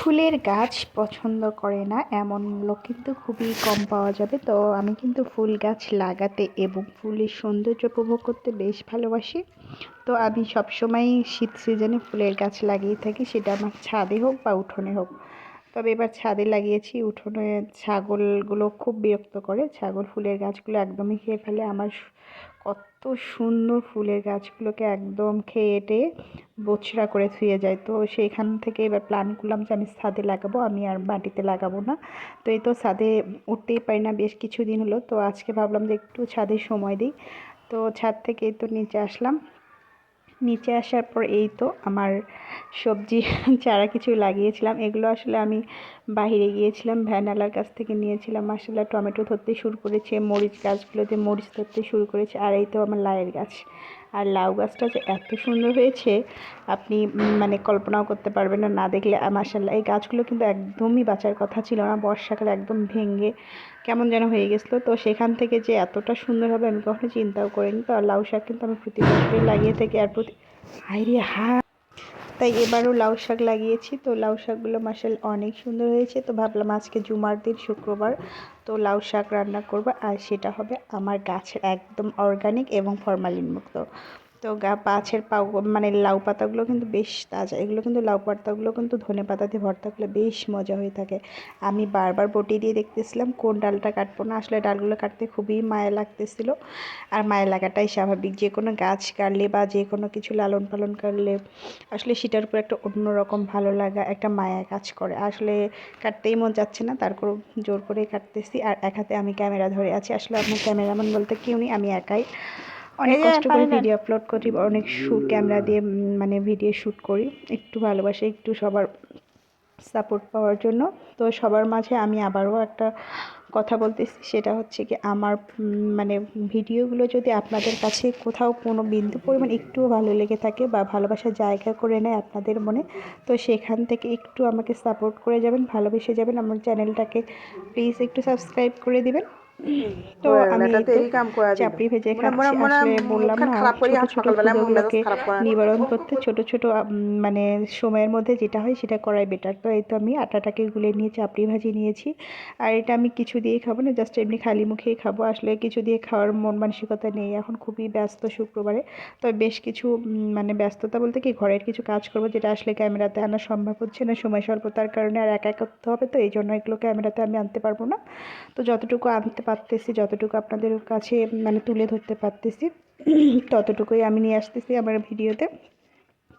ফুলের গাছ পছন্দ করে না এমন লোক কিন্তু খুবই কম পাওয়া যাবে। তো আমি কিন্তু ফুল গাছ লাগাতে এবং ফুলের সৌন্দর্য উপভোগ করতে বেশ ভালোবাসি। তো আমি সবসময়ই শীত সিজনে ফুলের গাছ লাগিয়ে থাকি, সেটা আমার ছাদে হোক বা উঠোনে হোক। তবে এবার ছাদে লাগিয়েছি, উঠোনে ছাগলগুলো খুব বিরক্ত করে, ছাগল ফুলের গাছগুলো একদমই খেয়ে ফেলে। আমার কত সুন্দর ফুলের গাছগুলোকে একদম খেয়ে টেয়ে বোছরা করে ধুয়ে যায়। তো সেইখান থেকে এবার প্ল্যান করলাম যে আমি ছাদে লাগাবো, আমি আর মাটিতে লাগাবো না। তো এই তো ছাদে উঠতেই পারি না বেশ কিছুদিন হলো, তো আজকে ভাবলাম যে একটু ছাদে সময় দিই। তো ছাদ থেকে এই তো নিচে আসলাম। নিচে আসার পর এই তো আমার সবজি চারা কিছু লাগিয়েছিলাম, এগুলো আসলে আমি বাইরে গিয়েছিলাম ভ্যানালার কাছ থেকে নিয়েছিলাম। মাসাল্লাহ টমেটো ধরতে শুরু করেছে, মরিচ গাছগুলোতে মরিচ ধরতে শুরু করেছে। আর এই তো আমার লাউয়ের গাছ, আর লাউ গাছটা যে এত সুন্দর হয়েছে আপনি মানে কল্পনাও করতে পারবেন না, না দেখলে। মাসাল্লাহ এই গাছগুলো কিন্তু একদমই বাঁচার কথা ছিল না, বর্ষাকালে একদম ভেঙে কেমন যেন হয়ে গেছিলো। তো সেখান থেকে যে এতটা সুন্দর হবে আমি কখনো চিন্তাও করিনি। তো আর লাউ শাক কিন্তু আমি প্রতি বছরই লাগিয়ে থাকি, আর হাইরে তাই এবারও লাউ শাক লাগিয়েছি। তো লাউ শাকগুলো মাসাল্লাহ অনেক সুন্দর হয়েছে। তো ভাবলাম আজকে জুমার দিন শুক্রবার, তো লাউ শাক রান্না করব, আর সেটা হবে আমার গাছের একদম অর্গানিক এবং ফরমালিন মুক্ত। তো গাছের মানে লাউ পাতাগুলো কিন্তু বেশ তাজা, এগুলো কিন্তু লাউ পাতাগুলো কিন্তু ধনে পাতা দিয়ে ভর্তা করলে বেশ মজা হয়ে থাকে। আমি বারবার বটি দিয়ে দেখতেছিলাম কোন ডালটা কাটবো না, আসলে ডালগুলো কাটতে খুবই মায়া লাগতেছিল। আর মায়া লাগাটাই স্বাভাবিক, যে কোনো গাছ কাটলে বা যে কোনো কিছু লালন পালন করলে আসলে সেটার উপর একটা অন্যরকম ভালো লাগা, একটা মায়া কাজ করে। আসলে কাটতেই মন যাচ্ছে না, তারপর জোর করে কাটতেছি। আর এক হাতে আমি ক্যামেরা ধরে আছি, আসলে আমার ক্যামেরাম্যান বলতে কেউ নেই, আমি একাই অনেক কষ্ট করে ভিডিও আপলোড করি, অনেক ক্যামেরা দিয়ে মানে ভিডিও শ্যুট করি। একটু ভালোবাসি, একটু সবার সাপোর্ট পাওয়ার জন্য। তো সবার মাঝে আমি আবারও একটা কথা বলতেছি, সেটা হচ্ছে কি আমার মানে ভিডিওগুলো যদি আপনাদের কাছে কোথাও কোনো বিন্দু পরিমাণ একটুও ভালো লেগে থাকে বা ভালোবাসার জায়গা করে নেয় আপনাদের মনে, তো সেখান থেকে একটু আমাকে সাপোর্ট করে যাবেন, ভালোবেসে যাবেন। আমার চ্যানেলটাকে প্লিজ একটু সাবস্ক্রাইব করে দিবেন। তো আমি এই তো চাপড়ি ভেজে খাচ্ছি। আসলে বললাম না, ছোট ছোট ক্ষুধাগুলোকে নিবারণ করতে ছোট ছোট মানে সময়ের মধ্যে যেটা হয় সেটা করাই বেটার। তো এই তো আমি আটাটাকে গুলে নিয়ে চাপড়ি ভাজি নিয়েছি। আর এটা আমি কিছু দিয়ে খাবো না, জাস্ট এমনি খালি মুখেই খাবো। আসলে কিছু দিয়ে খাওয়ার মন মানসিকতা নেই, এখন খুবই ব্যস্ত শুক্রবারে। তবে বেশ কিছু মানে ব্যস্ততা বলতে কি ঘরের কিছু কাজ করবো, যেটা আসলে ক্যামেরাতে আনা সম্ভব হচ্ছে না, সময় স্বল্পতার কারণে। আর একা করতে হবে, তো এই জন্য এগুলো ক্যামেরাতে আমি আনতে পারবো না। তো যতটুকু আনতে পারতেছি, যতটুকু আপনাদের কাছে মানে তুলে ধরতে পারতেছি ততটুকুই আমি নিয়ে আসতেছি আমার ভিডিওতে।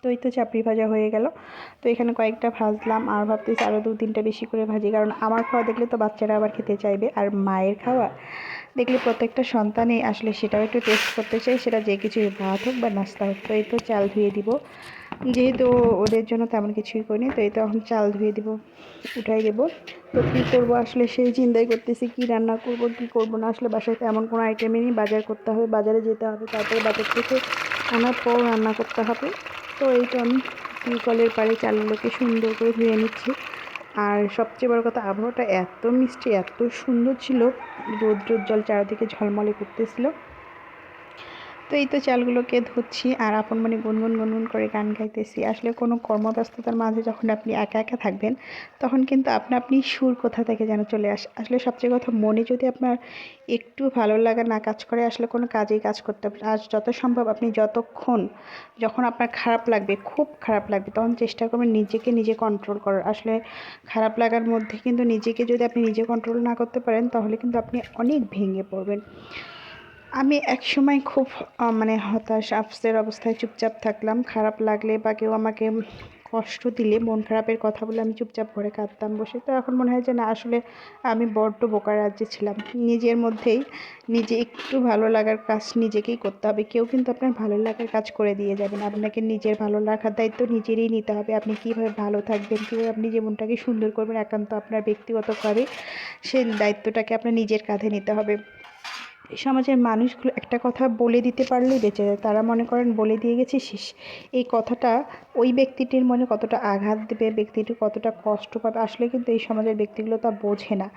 তো এই তো চাপড়ি ভাজা হয়ে গেল। তো এখানে কয়েকটা ভাজলাম, আর ভাবতেছি আরও 2-3টা বেশি করে ভাজি, কারণ আমার খাওয়া দেখলে তো বাচ্চারা আবার খেতে চাইবে। আর মায়ের খাওয়া দেখলে প্রত্যেকটা সন্তানই আসলে সেটাও একটু টেস্ট করতে চাই, সেটা যে কিছু ভাত হোক বা নাস্তা হোক। তো এই তো চাল ধুয়ে দিব, যেহেতু ওদের জন্য তেমন কিছুই করিনি। তো এই তো এখন চাল ধুয়ে দিব, উঠাই দেবো। তো কী করবো আসলে সেই চিন্তাই করতেছি, কি রান্না করব কি করব না। আসলে বাসায় এমন কোনো আইটেমই নেই, বাজার করতে হবে, বাজারে যেতে হবে, তারপরে বাজার থেকে আনার পর রান্না করতে হবে। তো এই তো আমি কলের পাড়ে চালগুলোকে সুন্দর করে ধুয়ে নিচ্ছি। আর সবচেয়ে বড় কথা, আবহাওয়াটা এত মিষ্টি, এত সুন্দর ছিল, রৌদ্রোজ্জ্বল চারিদিকে ঝলমলে করতেছিল। তো এই তো চালগুলোকে ধুচ্ছি, আর আপন মনে গুনগুন গুনগুন করে গান গাইতেছি। আসলে কোনো কর্মব্যস্ততার মাঝে যখন আপনি একা একা থাকবেন, তখন কিন্তু আপনি সুর কোথা থেকে যেন চলে আসে। আসলে সবচেয়ে কথা, মনে যদি আপনার একটু ভালো লাগা না কাজ করে, আসলে কোনো কাজেই কাজ করতে হবে। আর যত সম্ভব আপনি যখন আপনার খারাপ লাগবে, খুব খারাপ লাগবে, তখন চেষ্টা করবেন নিজেকে নিজে কন্ট্রোল করার। আসলে খারাপ লাগার মধ্যে কিন্তু নিজেকে যদি আপনি নিজে কন্ট্রোল না করতে পারেন, তাহলে কিন্তু আপনি অনেক ভেঙে পড়বেন। আমি একসময় খুব মানে হতাশ আফসোসের অবস্থায় চুপচাপ থাকলাম। খারাপ লাগলে বা কেউ আমাকে কষ্ট দিলে, মন খারাপের কথা বলে আমি চুপচাপ ঘরে কাঁদতাম বসে। তো এখন মনে হয় যে না, আসলে আমি বড্ড বোকা রাজ্যে ছিলাম। নিজের মধ্যেই নিজে একটু ভালো লাগার কাজ নিজেকেই করতে হবে। কেউ কিন্তু আপনার ভালো লাগার কাজ করে দিয়ে যাবে না। আপনাকে নিজের ভালো রাখার দায়িত্ব নিজেরই নিতে হবে। আপনি কীভাবে ভালো থাকবেন, কীভাবে আপনি জীবনটাকে সুন্দর করবেন, একান্ত আপনার ব্যক্তিগতভাবে সেই দায়িত্বটাকে আপনার নিজের কাঁধে নিতে হবে। এই সমাজের মানুষগুলো একটা কথা বলে দিতে পারলেই বেঁচে যায়। তারা মনে করেন বলে দিয়ে গেছে শেষ। এই কথাটা ওই ব্যক্তিটির মনে কতটা আঘাত দেবে, ব্যক্তিটি কতটা কষ্ট পাবে, আসলে কিন্তু এই সমাজের ব্যক্তিগুলো তা বোঝে না।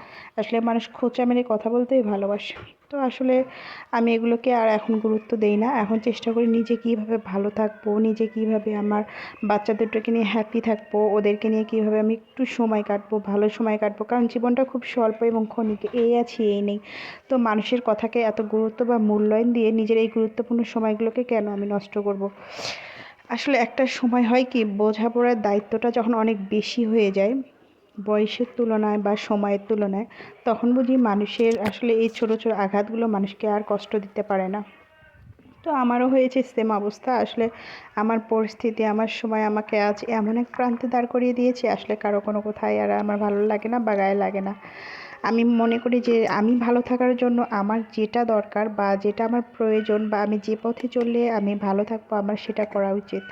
আসলে মানুষ খোঁচা মেরে কথা বলতেই ভালোবাসে। তো আসলে আমি এগুলোকে আর এখন গুরুত্ব দেই না। এখন চেষ্টা করি নিজে কীভাবে ভালো থাকবো, নিজে কীভাবে আমার বাচ্চা দুটোকে নিয়ে হ্যাপি থাকবো, ওদেরকে নিয়ে কীভাবে আমি একটু সময় কাটবো, ভালো সময় কাটবো। কারণ জীবনটা খুব স্বল্প এবং ক্ষণিক, এই আছি এই নেই। তো মানুষের কথাকে এত গুরুত্ব বা মূল্যায়ন দিয়ে নিজের এই গুরুত্বপূর্ণ সময়গুলোকে কেন আমি নষ্ট করব। আসলে একটা সময় হয় কি, বোঝাপড়ার দায়িত্বটা যখন অনেক বেশি হয়ে যায় বয়সের তুলনায় বা সময়ের তুলনায়, তখন বুঝি মানুষের আসলে এই ছোট ছোট আঘাতগুলো মানুষকে আর কষ্ট দিতে পারে না। তো আমারও হয়েছে সেম অবস্থা। আসলে আমার পরিস্থিতি, আমার সময় আমাকে আজ এমন এক প্রান্তে দাঁড় করিয়ে দিয়েছে, আসলে কারো কোনো কথাই আর আমার ভালো লাগে না বা গায়ে লাগে না। আমি মনে করি যে আমি ভালো থাকার জন্য আমার যেটা দরকার বা যেটা আমার প্রয়োজন বা আমি যে পথে চললে আমি ভালো থাকবো, আমার সেটা করা উচিত।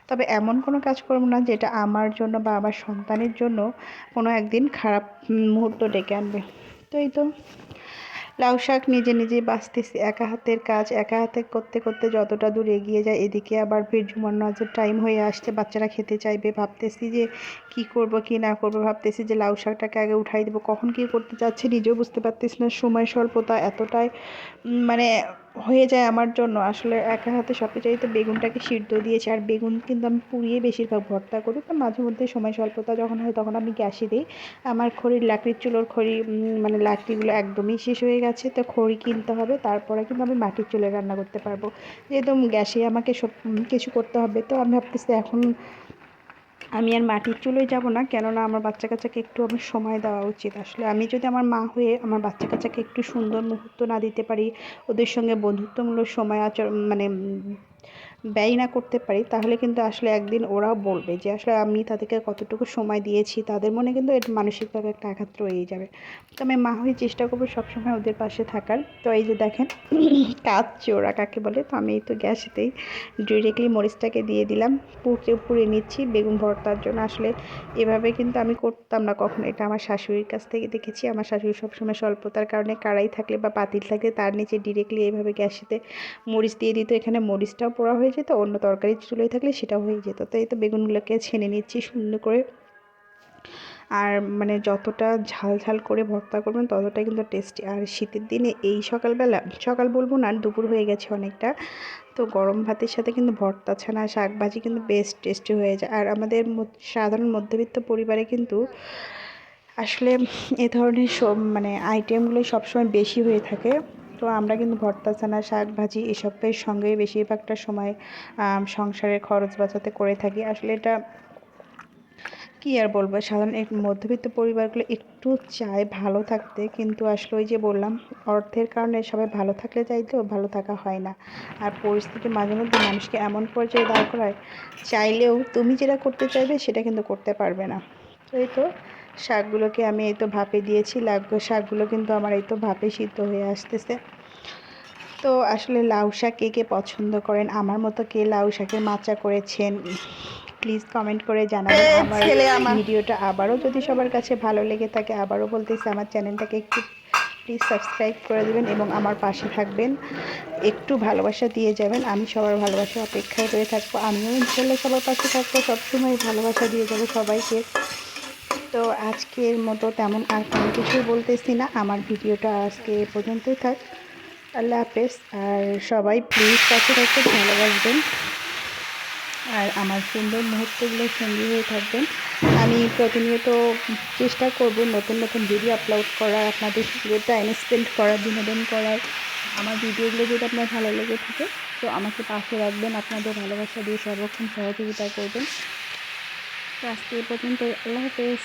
তবে এমন কোনো কাজ করব না যেটা আমার জন্য বা আমার সন্তানের জন্য কোনো একদিন খারাপ মুহূর্ত ডেকে আনবে। তো এই তো লাউ শাক নিজে নিজেই বাছতেছি, একা হাতের কাজ একা হাতে করতে করতে যতটা দূর এগিয়ে যায়, এদিকে আবার ফির জুমার নামাজের টাইম হয়ে আসছে, বাচ্চারা খেতে চাইবে। ভাবতেছি যে কি করব কি না করব, ভাবতেছি যে লাউ শাকটাকে আগে উঠাই দেবো, কখন কি করতে চাচ্ছি নিজেও বুঝতে পারতেছি না। সময় স্বল্পতা এতটাই মানে হয়ে যায় আমার জন্য। আসলে একা হাতে সবচেয়ে চাইতে বেগুনটাকে সিদ্ধ দিয়েছি, আর বেগুন কিন্তু আমি পুড়িয়ে বেশিরভাগ ভর্তা করি। তো মাঝে মধ্যে সময় স্বল্পতা যখন হয় তখন আমি গ্যাসে দিই। আমার খড়ির লাকড়ির চুলোর খড়ি মানে লাকড়িগুলো একদমই শেষ হয়ে গেছে, তো খড়ি কিনতে হবে, তারপরে কিন্তু আমি মাটির চুলে রান্না করতে পারবো। যেহেতু গ্যাসে আমাকে সব কিছু করতে হবে, তো আমি ভাবতেছি এখন আমি আর মাটির চুলোয় যাব না, কেননা আমার বাচ্চা কাচ্চাকে একটু আমার সময় দেওয়া উচিত। আসলে আমি যদি আমার মা হয়ে আমার বাচ্চা কাচ্চাকে একটু সুন্দর মুহূর্ত না দিতে পারি, ওদের সঙ্গে বন্ধুত্বমূলক সময় মানে ব্যয় না করতে পারি, তাহলে কিন্তু আসলে একদিন ওরাও বলবে যে আসলে আমি তাদেরকে কতটুকু সময় দিয়েছি। তাদের মনে কিন্তু এটা মানসিকভাবে একটা আঘাত রয়েই যাবে। তো আমি মা হয়ে চেষ্টা করবো সবসময় ওদের পাশে থাকার। তো এই যে দেখেন কাজ চোরা কাকে বলে, তো আমি এই তো গ্যাসেতেই ডিরেক্টলি মরিচটাকে দিয়ে দিলাম, পুড়ে নিচ্ছি বেগুন ভর্তার জন্য। আসলে এভাবে কিন্তু আমি করতাম না কখনো, এটা আমার শাশুড়ির কাছ থেকে দেখেছি। আমার শাশুড়ি সবসময় স্বল্পতার কারণে কড়াই থাকলে বা পাতিল থাকলে তার নিচে ডিরেক্টলি এইভাবে গ্যাসেতে মরিচ দিয়ে দিত। এখানে মরিচটাও পোড়া হয়ে যেত, অন্য তরকারি চুলোয় থাকলে সেটাও হয়ে যেত। তো এই তো বেগুনগুলোকে ছেনে নিচ্ছি সুন্দর করে। আর মানে যতটা ঝাল ঝাল করে ভর্তা করবেন ততটাই কিন্তু টেস্টি। আর শীতের দিনে এই সকালবেলা, সকাল বলবো না, দুপুর হয়ে গেছে অনেকটা, তো গরম ভাতের সাথে কিন্তু ভর্তা ছানা শাক ভাজি কিন্তু বেশ টেস্টি হয়ে যায়। আর আমাদের সাধারণ মধ্যবিত্ত পরিবারে কিন্তু আসলে এ ধরনের সব মানে আইটেমগুলো সবসময় বেশি হয়ে থাকে। তো আমরা কিন্তু ভর্তা ছানা শাক ভাজি এসবের সঙ্গে বেশিরভাগটা সময় সংসারের খরচ বাঁচাতে করে থাকি। আসলে এটা কী আর বলবো, সাধারণ এক মধ্যবিত্ত পরিবারগুলো একটু চায় ভালো থাকতে, কিন্তু আসলে ওই যে বললাম অর্থের কারণে সবাই ভালো থাকলে চাইতেও ভালো থাকা হয় না। আর পরিস্থিতি মাঝে মধ্যে মানুষকে এমন পর্যায়ে দাঁড় করায়, চাইলেও তুমি যেটা করতে চাইবে সেটা কিন্তু করতে পারবে না। তো এই তো শাকগুলোকে আমি এই তো ভাপে দিয়েছি, শাকগুলো কিন্তু আমার এই তো ভাপে সিদ্ধ হয়ে আসতেছে। তো আসলে লাউ শাক কে কে পছন্দ করেন, আমার মতো কে লাউ শাকের মাচা করেছেন, প্লিজ কমেন্ট করে জানাবেন। আমার ভিডিওটা আবারও যদি সবার কাছে ভালো লেগে থাকে, আবারও বলতেছি আমার চ্যানেলটাকে একটু প্লিজ সাবস্ক্রাইব করে দেবেন এবং আমার পাশে থাকবেন, একটু ভালোবাসা দিয়ে যাবেন। আমি সবার ভালোবাসা অপেক্ষায় রয়ে থাকবো, আমিও ইনশাল্লাহ সবার পাশে থাকবো, সবসময় ভালোবাসা দিয়ে যাবো সবাইকে। তো আজকের মতো তেমন আর কোনো কিছুই বলতেছি না, আমার ভিডিওটা আজকে এ পর্যন্তই থাক। আল্লাহ হাফেজ। আর সবাই প্লিজ পাশে থাকতে ভালোবাসবেন আর আমার সুন্দর মুহূর্তগুলো সঙ্গী হয়ে থাকবেন। আমি প্রতিনিয়ত চেষ্টা করব নতুন নতুন ভিডিও আপলোড করার, আপনাদের সঙ্গে টাইম স্পেন্ড করার, বিনোদন করার। আমার ভিডিওগুলো যদি আপনার ভালো লেগে থাকে তো আমাকে পাশে রাখবেন, আপনাদের ভালোবাসা দিয়ে সর্বক্ষণ সহযোগিতা করবেন। তো আজকে এ পর্যন্ত, আল্লাহ হাফেজ।